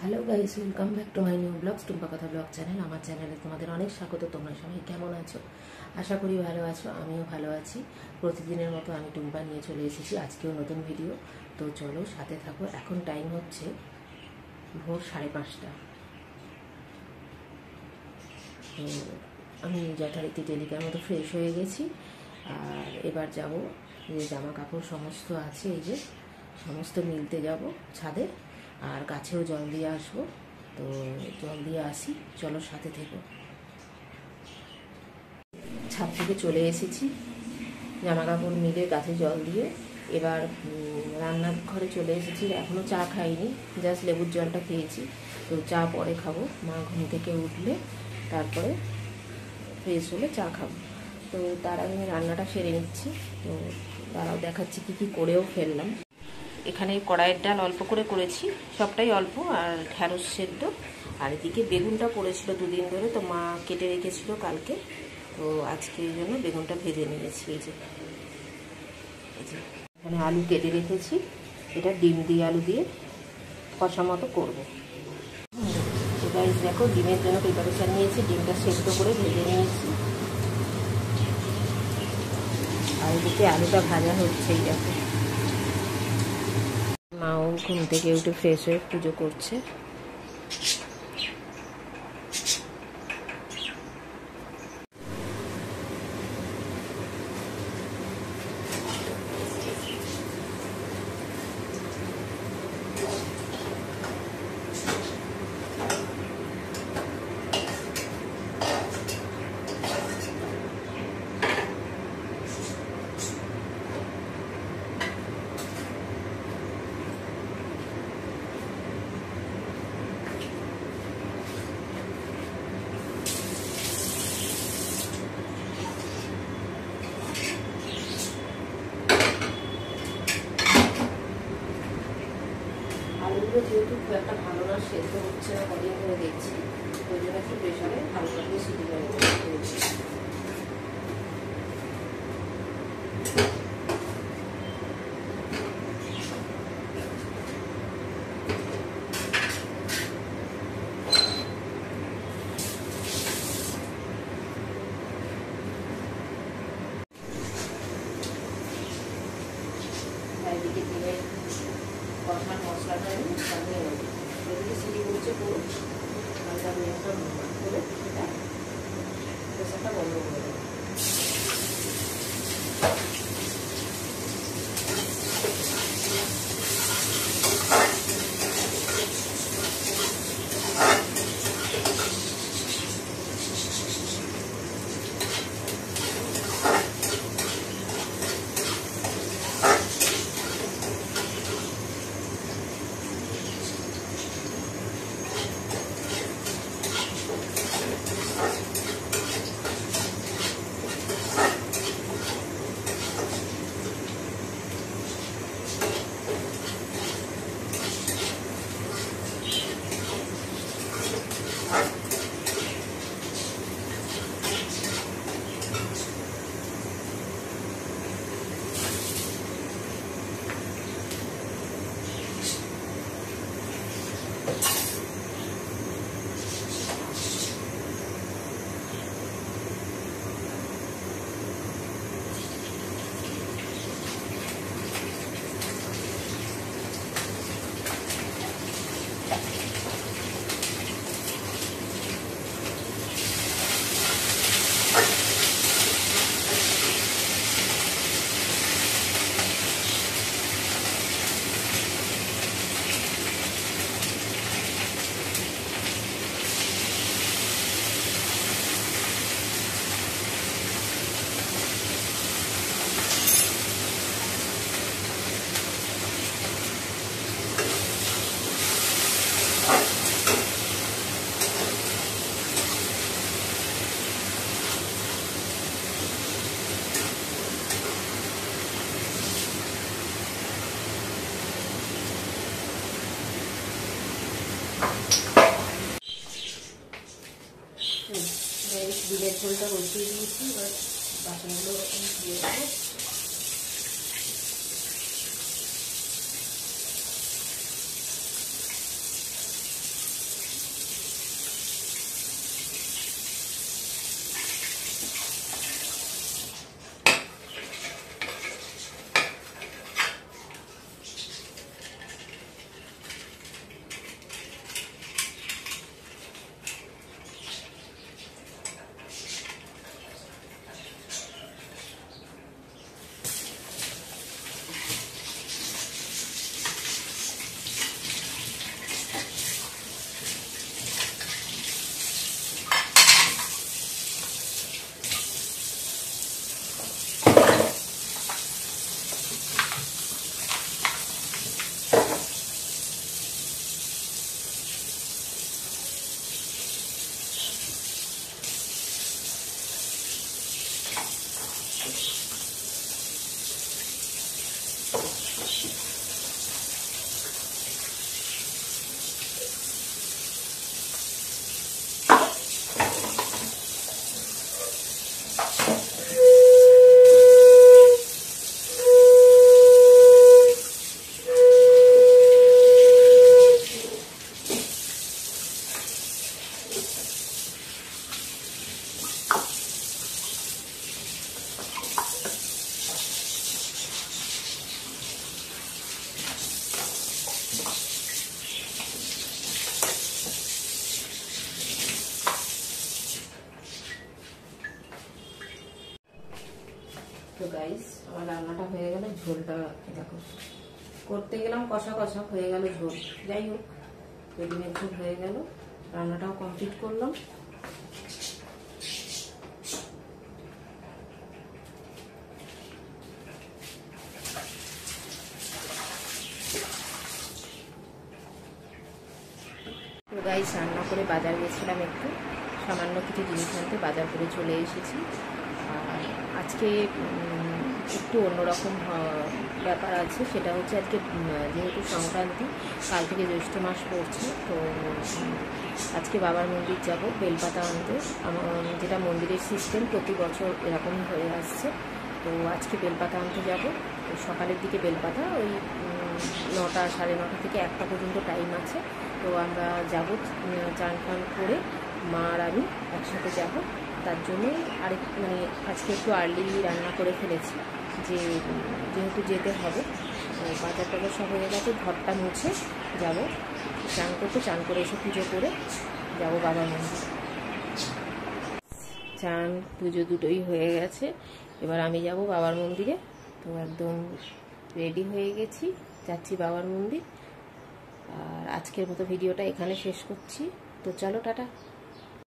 Hello guys, welcome back to my new vlogs Tumpa Kotha vlog channel. আমার চ্যানেলে তোমাদের অনেক স্বাগত। তোমরা সবাই কেমন আছো? আশা করি ভালো আছো, আমিও ভালো আছি। প্রতিদিনের মতো আমি টুম্পা নিয়ে চলে এসেছি আজকেও নতুন ভিডিও। তো চলো সাথে থাকো। এখন টাইম হচ্ছে ভোর 5:30। তো আমি যথারীতি ডেলিকার মতো ফ্রেশ হয়ে গেছি। আর এবার যাব, যে জামা কাপড় সমস্ত আছে এই যে সমস্ত মিলতে যাব ছাদে, আর গাছেও জল দিয়ে আসবো। তো জল দিয়ে আসি, চলো সাথে থেকো। ছাদ থেকে চলে এসেছি, জামা কাপড় মিলে গাছে জল দিয়ে এবার রান্নার ঘরে চলে এসেছি। এখনও চা খাইনি, জাস্ট লেবুর জলটা খেয়েছি। তো চা পরে খাবো, মা ঘুম থেকে উঠলে তারপরে ফ্রেশ হলে চা খাবো। তো তার আগে আমি রান্নাটা সেরে নিচ্ছি। তো তারাও দেখাচ্ছি কী কী করেও ফেললাম। এখানে কড়াইয়ের ডাল অল্প করে করেছি, সবটাই অল্প, আর ঢ্যাঁড়স সেদ্ধ। আর এদিকে বেগুনটা পড়েছিল দুদিন ধরে, তো মা কেটে রেখেছিল কালকে। তো আজকে এই জন্য বেগুনটা ভেজে নিয়েছি। এই যে এখানে আলু কেটে রেখেছি, এটা ডিম দিয়ে আলু দিয়ে কষা মতো করবো। এবার দেখো ডিমের জন্য প্রিপারেশান নিয়েছি, ডিমটা সেদ্ধ করে ভেজে নিয়েছি। আর এদিকে আলুটা ভাজা হচ্ছে। এই দেখো মাও ঘুম থেকে উঠে ফ্রেশ হয়ে পুজো করছে। আলুগুলো যেহেতু খুব একটা ভালো না সেদ্ধ হচ্ছে না, কদিন ধরে দেখছি, ওই জন্য একটু প্রেশারে হালকা দিয়ে সিটি করে দিয়েছি। এদিকে দিয়ে কষার মশলাটা সাজিয়ে নেব। এদিকে সিটি করছে পুরো, হালকা মেয়েটা করে এটা প্রেশারটা বন্ধ করে দেবো। ডিমের ঝোলটা বসিয়ে দিয়েছি, এবার বাসনগুলো দিয়ে দেবো। ঝোলটা দেখো করতে গেলাম, কষা কষা হয়ে গেল ঝোল। যাই হোক, ডিমের ঝোল হয়ে গেল, রান্নাটাও কমপ্লিট করলাম। তো গাইস, রান্না করে বাজার গেছিলাম, একটু সামান্য কিছু জিনিস আনতে বাজার করে চলে এসেছি। আর আজকে একটু অন্যরকম ব্যাপার আছে, সেটা হচ্ছে আজকে যেহেতু সংক্রান্তি, কাল থেকে জ্যৈষ্ঠ মাস পড়ছে, তো আজকে বাবার মন্দির যাব বেলপাতা আনতে। যেটা মন্দিরের সিস্টেম প্রতি বছর এরকমই হয়ে আসছে। তো আজকে বেলপাতা আনতে যাব। তো সকালের দিকে বেলপাতা ওই 9টা, 9:30 থেকে 1টা পর্যন্ত টাইম আছে। তো আমরা যাব, চান ফান করে মা আর আমি একসাথে যাব। তার জন্যই আজকে একটু আর্লি রান্না করে ফেলেছি, যেহেতু যেতে হবে। বাজার টাজার সব হয়ে গেছে, ঘরটা মুছে যাব চান করতে। চান করে এসে পুজো করে যাব বাবার মন্দির। চান পুজো দুটোই হয়ে গেছে, এবার আমি যাব বাবার মন্দিরে। তো একদম রেডি হয়ে গেছি, যাচ্ছি বাবার মন্দির। আর আজকের মতো ভিডিওটা এখানে শেষ করছি। তো চলো, টাটা।